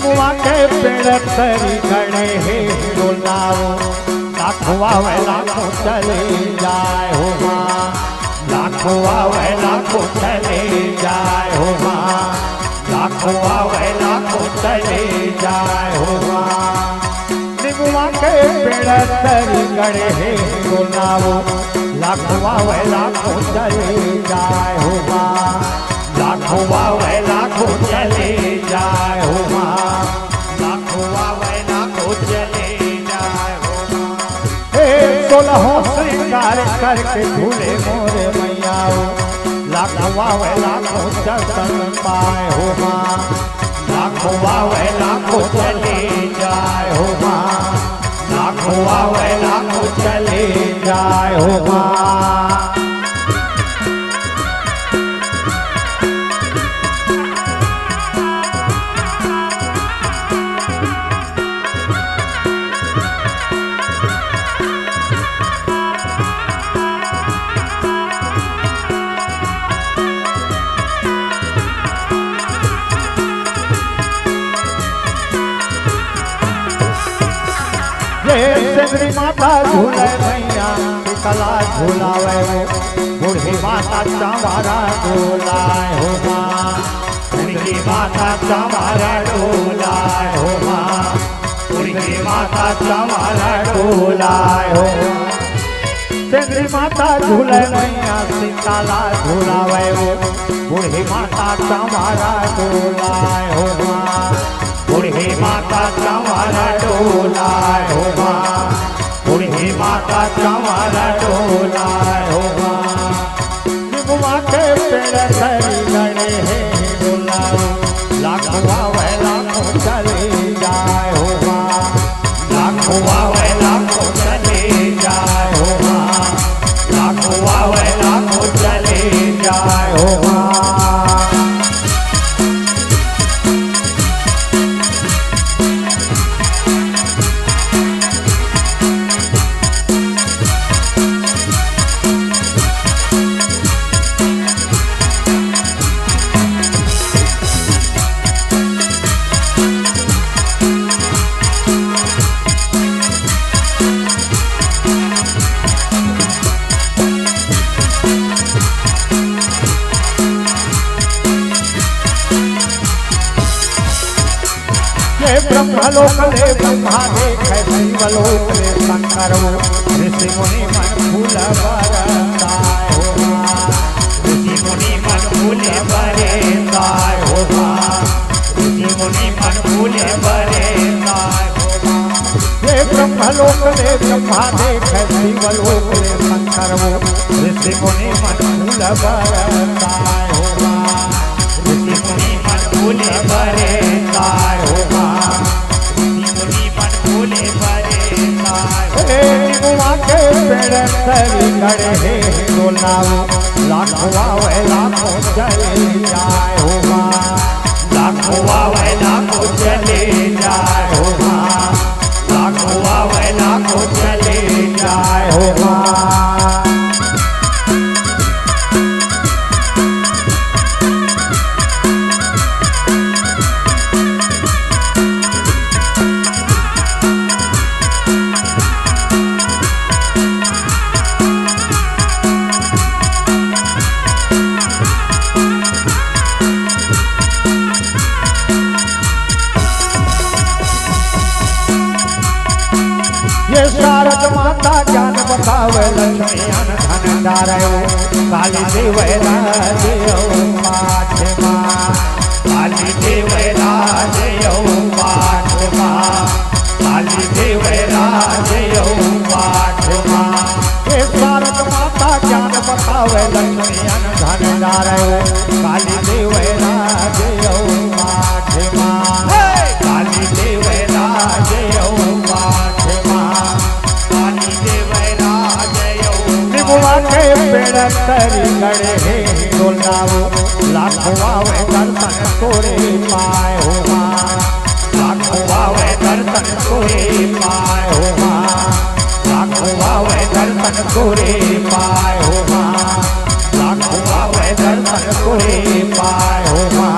निगुआ के पेड़ तरी गणे हे डोलाओ लाखों आवे लाखों चले जाए हो माँ लाखों आवे लाखों चले जाए हो माँ लाखों आवे लाखों चले जाए हो माँ निगुआ के पेड़ तरी गणे हे डोलाओ लाखों आवे लाखों चले जाए हो माँ लाखों आवे लाखों चले जाए हो माँ लाखों आवे लाखों चले जाए हो माँ हे 16 श्रृंगार करके झूले मोरे मैया लाखों आवे लाखों दर्शन पाए हो माँ लाखों आवे लाखों चले जाए हो माँ लाखों आवे लाखों चले जाए हो माँ चंद्री माता झूले मैया कला झूलावे हो बूढ़ी माता चमारा डोलाए हो माँ बूढ़ी माता चमारा डोलाए हो माँ बूढ़ी माता चमारा डोलाए हो चंद्री माता झूले मैया सीताला झूलावे हो बूढ़ी माता चमारा डोलाए हो माँ बूढ़ी माता चमारा डोलाए हो माँ बूढ़ी माता चमारा डोलाए हो माँ निगुआ के पेड़ तरी गणे हे डोलाओ लाखों आवे लाखों चले जाए हो माँ लाखों आवे लाखों चले जाए हो माँ लाखों आवे लाखों चले जाए हो माँ ब्रह्मलोक ले ब्रह्मा देखे शिवलोक ले शंकर ऋषि मुनि मन फूल बरसाए हो माँ ऋषि मुनि मन फूल बरसाए हो माँ ऋषि मुनि मन फूल बरसाए हो माँ ये ब्रह्मलोक ले ब्रह्मा देखे शिवलोक ले शंकर ऋषि मुनि मन फूल बरसाए हो माँ ऋषि मुनि मन फूल बरसाए हो माँ निगुआ के पेड़ तरी गणे हे डोलाओ लाखों आवे लाखों चले जाए हो माँ लाखों आवे लाखों चले जाए हो माँ लाखों आवे लाखों चले जाए हो माँ शारद माता ज्ञान बतावे लक्ष्मी अन धन डारे काली देवला देव पाठ माँ काली देवला देव पाठ माँ काली देवला देव पाठ माँ ये शारद माता ज्ञान बतावे लक्ष्मी अन धन डारे काली देवला देव पाठ माँ काली देवला देव पाठ माँ निगुआ के पेड़ तरी गणे हे डोलाओ लाखों आवे दर्शन तोरे पाए हो माँ लाखों आवे दर्शन तोरे पाए हो माँ लाखों आवे दर्शन तोरे पाए हो माँ लाखों आवे दर्शन तोरे पाए हो माँ